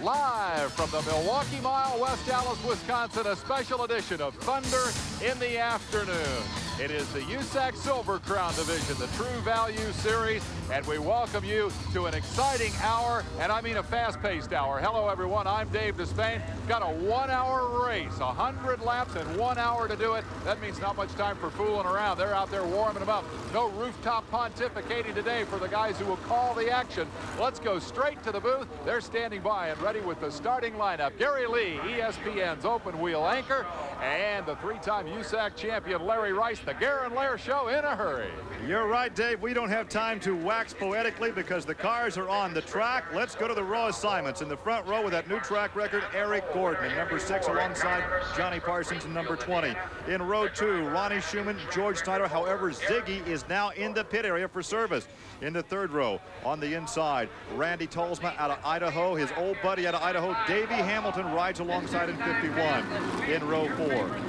Live from the Milwaukee Mile, West Dallas, Wisconsin, a special edition of Thunder in the Afternoon. It is the USAC Silver Crown Division, the True Value Series, and we welcome you to an exciting hour, and I mean a fast-paced hour. Hello, everyone. I'm Dave Despain. Got a 1-hour race, 100 laps and 1 hour to do it. That means not much time for fooling around. They're out there warming them up. No rooftop pontificating today for the guys who will call the action. Let's go straight to the booth. They're standing by and ready with the starting lineup. Gary Lee, ESPN's open wheel anchor, and the three-time USAC champion Larry Rice. The Gary and Lair Show in a hurry. You're right, Dave. We don't have time to wax poetically because the cars are on the track. Let's go to the row assignments. In the front row with that new track record, Eric Gordon in number 6 alongside Johnny Parsons in number 20. In row 2, Ronnie Schumann, George Snyder. However, Ziggy is now in the pit area for service. In the third row, on the inside, Randy Tolsma out of Idaho. His old buddy out of Idaho, Davey Hamilton, rides alongside in 51. In row 4,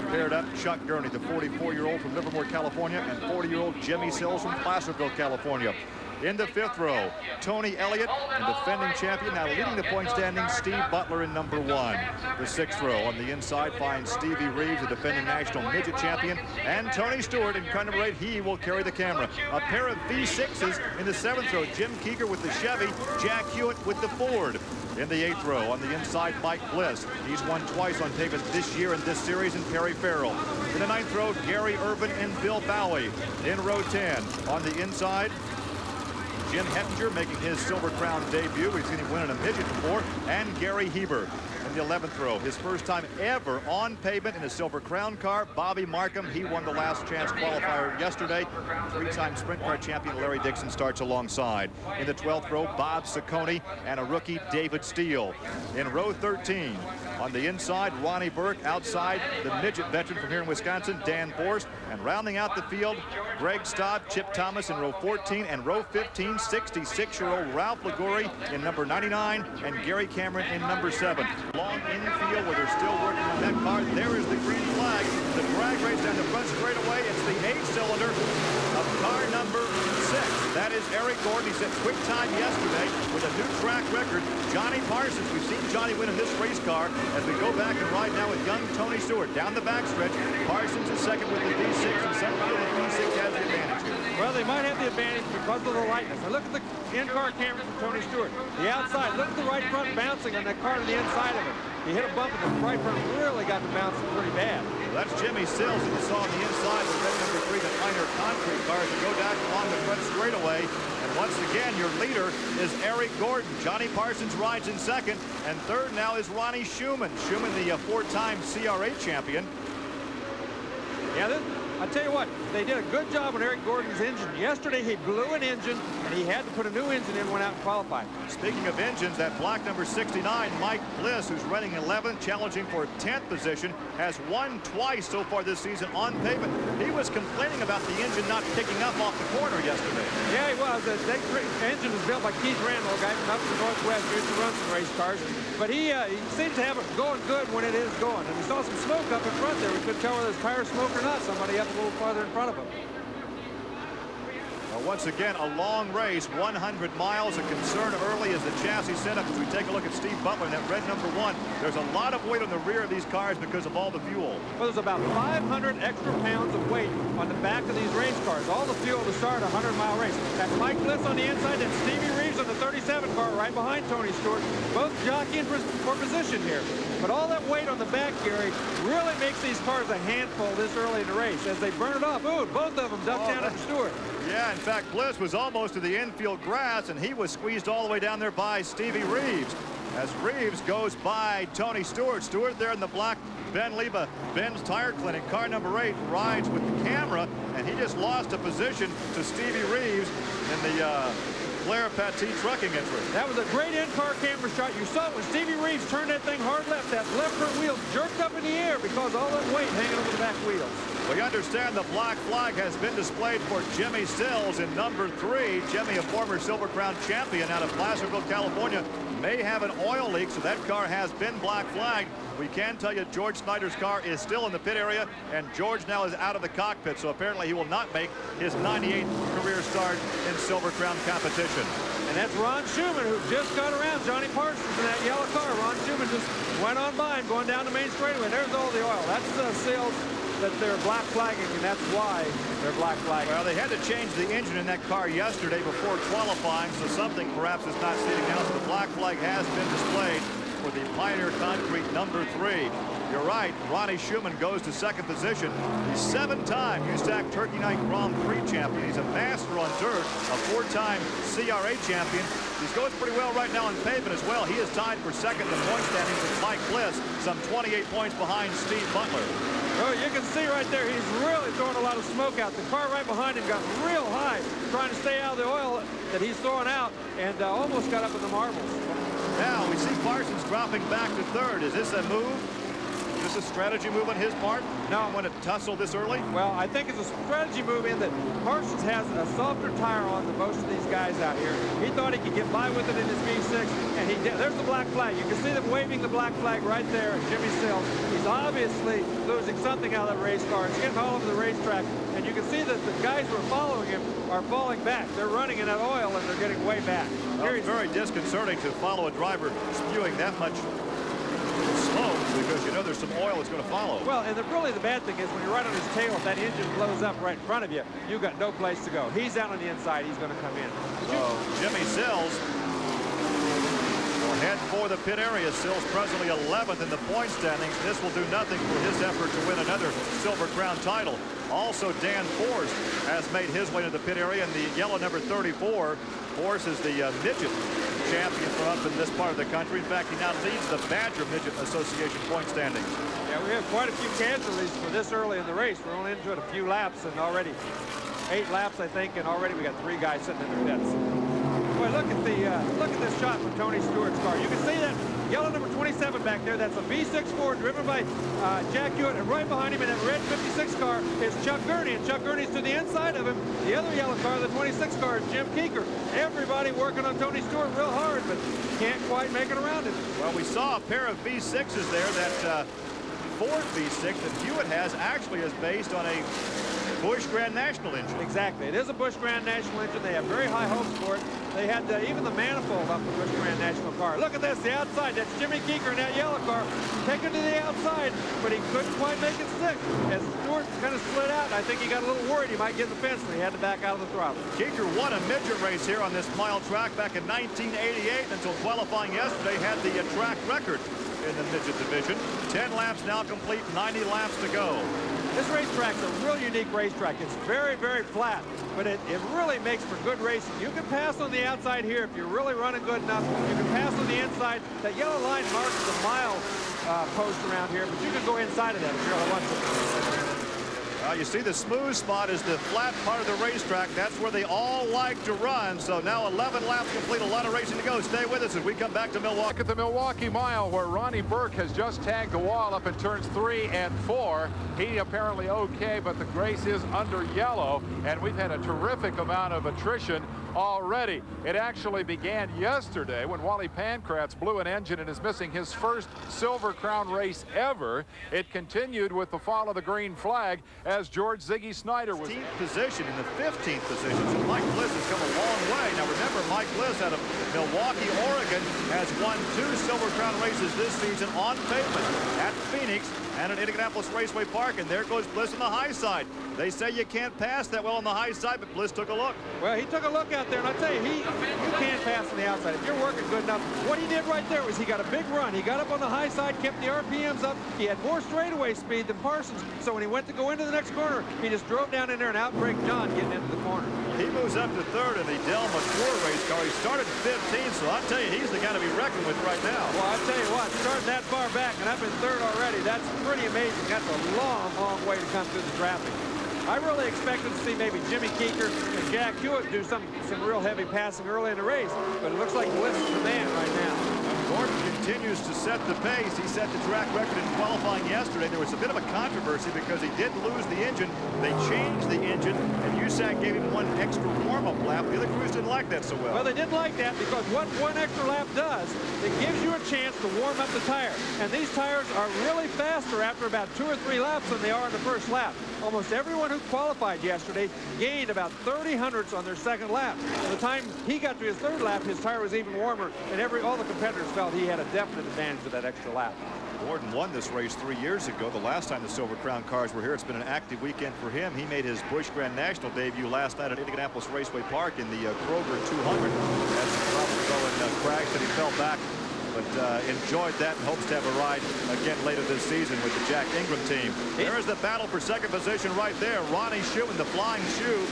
paired up Chuck Gurney, the 44-year-old from Livermore, California, and 40-year-old Jimmy Sills from Placerville, California. In the fifth row, Tony Elliott, and defending champion, now leading the point standing, Steve Butler in number 1. The sixth row on the inside finds Stevie Reeves, the defending national midget champion, and Tony Stewart in car number 8. He will carry the camera. A pair of V6s in the seventh row, Jim Keeger with the Chevy, Jack Hewitt with the Ford. In the eighth row, on the inside, Mike Bliss. He's won twice on pavement this year in this series, and Perry Farrell. In the ninth row, Gary Irvin and Bill Bowie. In row 10, on the inside, Jim Hettinger making his Silver Crown debut. We've seen him win in a midget before. And Gary Heber. In the 11th row, his first time ever on pavement in a Silver Crown car, Bobby Markham. He won the last chance qualifier yesterday. Three-time sprint car champion Larry Dixon starts alongside. In the 12th row, Bob Ciccone and a rookie, David Steele. In row 13, on the inside, Ronnie Burke. Outside, the midget veteran from here in Wisconsin, Dan Borst. And rounding out the field, Greg Staub, Chip Thomas in row 14, and row 15, 66-year-old Ralph Liguri in number 99, and Gary Cameron in number 7. Long infield where they're still working on that car. There is the green flag. The drag race down the front straightaway. It's the 8-cylinder of car number 6. That is Eric Gordon. He set quick time yesterday with a new track record. Johnny Parsons. We've seen Johnny win in this race car as we go back and ride now with young Tony Stewart. Down the backstretch, Parsons is second with the V6, and some feel the V6 has the advantage here. Well, they might have the advantage because of the lightness. Now look at the in-car camera from Tony Stewart. The outside, look at the right front bouncing on that car to the inside of it. He hit a bump and the right front really got the bounce pretty bad. Well, that's Jimmy Sills that you saw on the inside with red number 3, the Pioneer Concrete car, as you go down along the front straightaway. And once again, your leader is Eric Gordon. Johnny Parsons rides in second, and third now is Ronnie Schumann. Schumann, the 4-time CRA champion. Yeah, I tell you what, they did a good job on Eric Gordon's engine. Yesterday, he blew an engine, and he had to put a new engine in, went out and qualified. Speaking of engines, that black number 69, Mike Bliss, who's running 11th, challenging for 10th position, has won twice so far this season on pavement. He was complaining about the engine not kicking up off the corner yesterday. Yeah, he was. The engine was built by Keith Randall, a guy from up in the Northwest, used to run some race cars. But he seems to have it going good when it is going. And we saw some smoke up in front there. We couldn't tell whether it was tire smoke or not. Somebody up a little farther in front of him. Well, once again, a long race, 100 miles. A concern early is the chassis setup. As we take a look at Steve Butler in that red number 1, there's a lot of weight on the rear of these cars because of all the fuel. Well, there's about 500 extra pounds of weight on the back of these race cars. All the fuel to start a 100-mile race. That's Mike Bliss on the inside, and Stevie Reeves on the 37 car right behind Tony Stewart. Both jockeying for position here. But all that weight on the back, Gary, really makes these cars a handful this early in the race. As they burn it off, ooh, both of them ducked down at Stewart. Yeah, in fact, Bliss was almost to the infield grass, and he was squeezed all the way down there by Stevie Reeves. As Reeves goes by Tony Stewart. Stewart there in the black Ben Leba, Ben's Tire Clinic, car number 8, rides with the camera, and he just lost a position to Stevie Reeves in the Blair Paty trucking entry. That was a great in-car camera shot. You saw it when Stevie Reeves turned that thing hard left. That left front wheel jerked up in the air because all that weight hanging over the back wheels. We understand the black flag has been displayed for Jimmy Sills in number 3. Jimmy, a former Silver Crown champion out of Placerville, California, may have an oil leak, so that car has been black flagged. We can tell you George Snyder's car is still in the pit area, and George now is out of the cockpit, so apparently he will not make his 98th career start in Silver Crown competition. And that's Ron Schumann, who just got around Johnny Parsons in that yellow car. Ron Schumann just went on by him going down the main straightaway. There's all the oil. That's seals that they're black flagging, and that's why they're black flagging. Well, they had to change the engine in that car yesterday before qualifying, so something perhaps is not sitting down. So the black flag has been displayed for the Pioneer Concrete number 3. You're right, Ronnie Schumann goes to second position. He's 7-time USAC Turkey Night Grand Prix champion. He's a master on dirt, a 4-time CRA champion. He's going pretty well right now on pavement as well. He is tied for second in the point standings with Mike Bliss, some 28 points behind Steve Butler. Well, you can see right there, he's really throwing a lot of smoke out. The car right behind him got real high, trying to stay out of the oil that he's throwing out, and almost got up in the marbles. Now we see Parsons dropping back to third. Is this a move? Is this a strategy move on his part? No. Want to tussle this early? Well, I think it's a strategy move in that Parsons has a softer tire on than most of these guys out here. He thought he could get by with it in his V6, and he did. There's the black flag. You can see them waving the black flag right there at Jimmy Sills. He's obviously losing something out of that race car. It's getting all over the racetrack, and you can see that the guys who are following him are falling back. They're running in that oil, and they're getting way back. Well, it's very disconcerting to follow a driver spewing that much smoke, because you know there's some oil that's going to follow. Well, and really the bad thing is when you're right on his tail, if that engine blows up right in front of you, you've got no place to go. He's out on the inside. He's going to come in. So Jimmy Sills will head for the pit area. Sills presently 11th in the point standings. This will do nothing for his effort to win another Silver Crown title. Also, Dan Force has made his way to the pit area in the yellow number 34. Force is the midget champion from up in this part of the country. In fact, he now leads the Badger Midget Association point standings. Yeah, we have quite a few casualties for this early in the race. We're only into it a few laps, and already 8 laps, I think, and already we got 3 guys sitting in their pits. Boy, look at this shot from Tony Stewart's car. You can see that yellow number 27 back there. That's a V6 Ford driven by Jack Hewitt, and right behind him in that red 56 car is Chuck Gurney, and Chuck Gurney's to the inside of him. The other yellow car, the 26 car, is Jim Keeker. Everybody working on Tony Stewart real hard, but can't quite make it around it. Well, we saw a pair of V6s there. That Ford V6 that Hewitt has actually is based on a Busch Grand National engine. Exactly. It is a Busch Grand National engine. They have very high hopes for it. They had even the manifold off the Busch Grand National car. Look at this, the outside. That's Jimmy Keeker in that yellow car. Taken to the outside, but he couldn't quite make it stick. As Stewart kind of split out, I think he got a little worried he might get in the fence, and he had to back out of the throttle. Keeker won a midget race here on this mile track back in 1988 until qualifying yesterday had the track record in the midget division. 10 laps now complete, 90 laps to go. This racetrack's a real unique racetrack. It's very, very flat, but it really makes for good racing. You can pass on the outside here if you're really running good enough. You can pass on the inside. That yellow line marks the mile post around here, but you can go inside of that if you really want to. You see the smooth spot is the flat part of the racetrack. That's where they all like to run. So now 11 laps complete, a lot of racing to go. Stay with us as we come back to Milwaukee. Look at the Milwaukee Mile, where Ronnie Burke has just tagged the wall up in turns 3 and 4. He apparently okay, but the race is under yellow, and we've had a terrific amount of attrition already. It actually began yesterday when Wally Pankratz blew an engine and is missing his first Silver Crown race ever. It continued with the fall of the green flag as George Ziggy Snyder was 15th position in the 15th position. So Mike Bliss has come a long way. Now remember, Mike Bliss out of Milwaukee, Oregon, has won 2 Silver Crown races this season on pavement at Phoenix and at Indianapolis Raceway Park, and there goes Bliss on the high side. They say you can't pass that well on the high side, but Bliss took a look. Well, he took a look out there, and I tell you, you can't pass on the outside. If you're working good enough, what he did right there was he got a big run. He got up on the high side, kept the RPMs up. He had more straightaway speed than Parsons, so when he went to go into the next corner, he just drove down in there and outbraked John getting into the corner. He moves up to third in the Del McClure race car. He started 15th, so I'll tell you, he's the guy to be reckoned with right now. Well, I'll tell you what, starting that far back and up in third already, that's pretty amazing. That's a long, long way to come through the traffic. I really expected to see maybe Jimmy Keeker and Jack Hewitt do some real heavy passing early in the race, but it looks like Bliss is the man right now. Gordon continues to set the pace. He set the track record in qualifying yesterday. There was a bit of a controversy because he did lose the engine. They changed the engine, and USAC gave him one extra warm-up lap. The other crews didn't like that so well. Well, they didn't like that because what one extra lap does, it gives you a chance to warm up the tire. And these tires are really faster after about 2 or 3 laps than they are in the first lap. Almost everyone who qualified yesterday gained about 30 hundredths on their second lap. By the time he got to his third lap, his tire was even warmer, and all the competitors felt he had a definite advantage of that extra lap. Gordon won this race 3 years ago, the last time the Silver Crown cars were here. It's been an active weekend for him. He made his Busch Grand National debut last night at Indianapolis Raceway Park in the Kroger 200. Had some problems though and crashed and he fell back, but enjoyed that and hopes to have a ride again later this season with the Jack Ingram team. There is the battle for second position right there. Ronnie Schumann, the flying shoe.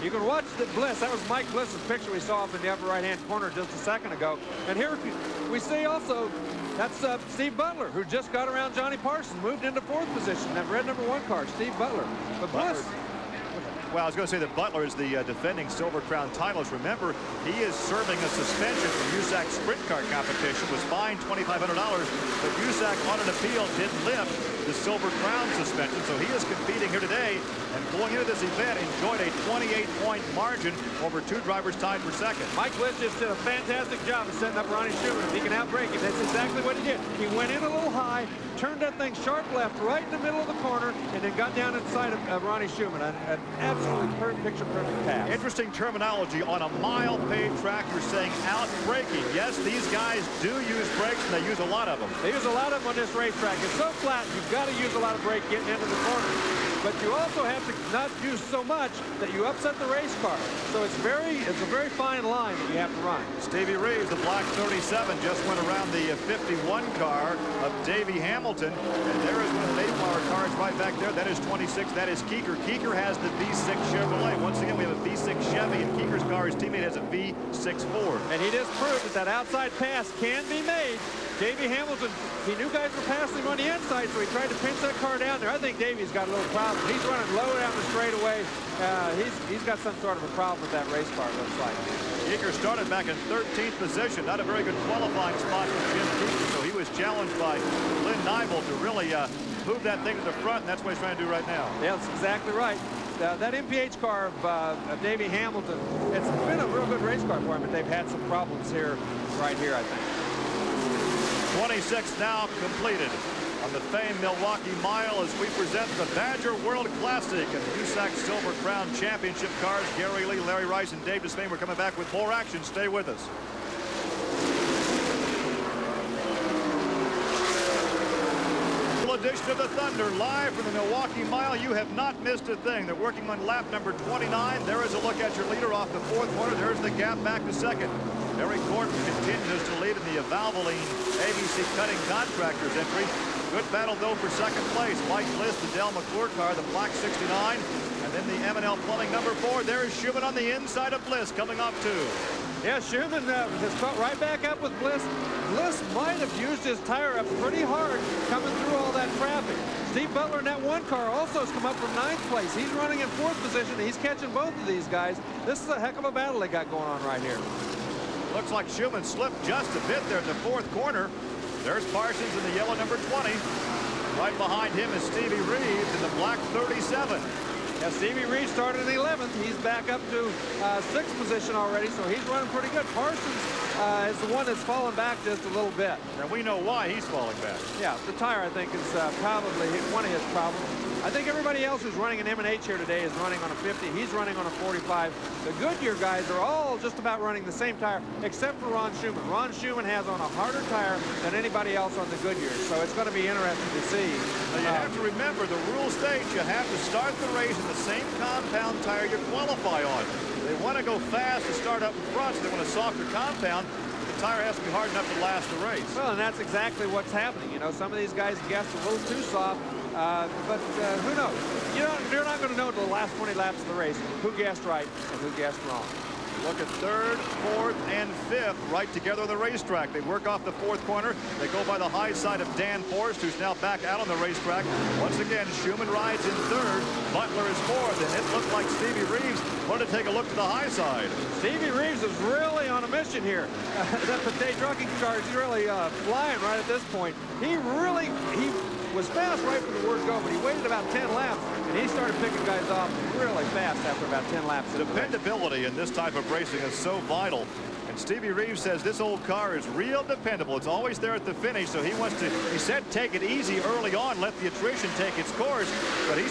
You can watch the Bliss. That was Mike Bliss's picture we saw up in the upper right-hand corner just a second ago. And here we see also that's Steve Butler, who just got around Johnny Parsons, moved into 4th position. That red number 1 car, Steve Butler. But Bliss. Well, I was going to say that Butler is the defending Silver Crown titles. Remember, he is serving a suspension from USAC's sprint car competition, was fined $2,500, but USAC on an appeal did lift the Silver Crown suspension, so he is competing here today, and going into this event enjoyed a 28-point margin over 2 drivers tied for second. Mike Bliss just did a fantastic job of setting up Ronnie Schumann. If he can outbrake him, that's exactly what he did. He went in a little high, turned that thing sharp left right in the middle of the corner, and then got down inside of Ronnie Schumann. An absolutely picture-perfect pass. Interesting terminology. On a mile-paid track, you're saying out-braking. Yes, these guys do use brakes, and they use a lot of them. They use a lot of them on this racetrack. It's so flat, you've got to use a lot of brake getting into the corner. But you also have to not use so much that you upset the race car. So it's a very fine line that you have to run. Stevie Reeves, the black 37, just went around the 51 car of Davey Hamilton. And there is one of the Mayflower cars right back there. That is 26. That is Keeker. Keeker has the V6 Chevrolet. Once again, we have a V6 Chevy, and Keeker's car, his teammate, has a V6 Ford. And he just proved that outside pass can be made. Davey Hamilton, he knew guys were passing him on the inside, so he tried to pinch that car down there. I think Davey's got a little problem. He's running low down the straightaway. He's got some sort of a problem with that race car, it looks like. Keeker started back in 13th position. Not a very good qualifying spot for Jim Keeker, so he was challenged by Lynn Neibel to really move that thing to the front, and that's what he's trying to do right now. Yeah, that's exactly right. That MPH car of Davey Hamilton, it's been a real good race car for him, but they've had some problems here, right here, I think. 26 now completed on the famed Milwaukee Mile as we present the Badger World Classic and the USAC Silver Crown Championship cars. Gary Lee, Larry Rice, and Dave Despain. We're coming back with more action. Stay with us. Edition of the Thunder live from the Milwaukee Mile. You have not missed a thing. They're working on lap number 29. There is a look at your leader off the 4th corner. There's the gap back to second. Eric Gordon continues to lead in the Valvoline ABC Cutting Contractors entry. Good battle though for second place. Mike Bliss, the Del McClure car, the black 69, and then the M&L Plumbing number 4. There is Schumann on the inside of Bliss coming off 2. Yeah, Schumann has caught right back up with Bliss. Bliss might have used his tire up pretty hard coming through all that traffic. Steve Butler in that 1 car also has come up from 9th place. He's running in 4th position. He's catching both of these guys. This is a heck of a battle they got going on right here. Looks like Schumann slipped just a bit there at the 4th corner. There's Parsons in the yellow number 20. Right behind him is Stevie Reeves in the black 37. Yeah, Stevie Reeves started in 11th. He's back up to 6th position already, so he's running pretty good. Parsons is the one that's fallen back just a little bit. And we know why he's falling back. Yeah, the tire, I think, is probably one of his problems. I think everybody else who's running an M&H here today is running on a 50. He's running on a 45. The Goodyear guys are all just about running the same tire, except for Ron Schumann. Ron Schumann has on a harder tire than anybody else on the Goodyear, so it's going to be interesting to see. Now you have to remember, the rule states you have to start the race in the same compound tire you qualify on. They want to go fast to start up in front, so they want a softer compound. The tire has to be hard enough to last the race. Well, and that's exactly what's happening. You know, some of these guys guessed a little too soft, but who knows? You're not going to know until the last 20 laps of the race who guessed right and who guessed wrong. Look at third, fourth, and fifth right together on the racetrack. They work off the fourth corner. They go by the high side of Dan Forrest, who's now back out on the racetrack. Once again, Schumann rides in third. Butler is fourth, and it looked like Stevie Reeves wanted to take a look to the high side. Stevie Reeves is really on a mission here. That Pathé trucking car is really flying right at this point. He was fast right from the word go, but he waited about 10 laps, and he started picking guys off really fast after about 10 laps. Dependability in this type of racing is so vital. And Stevie Reeves says this old car is real dependable. It's always there at the finish, so he said take it easy early on, let the attrition take its course, but he's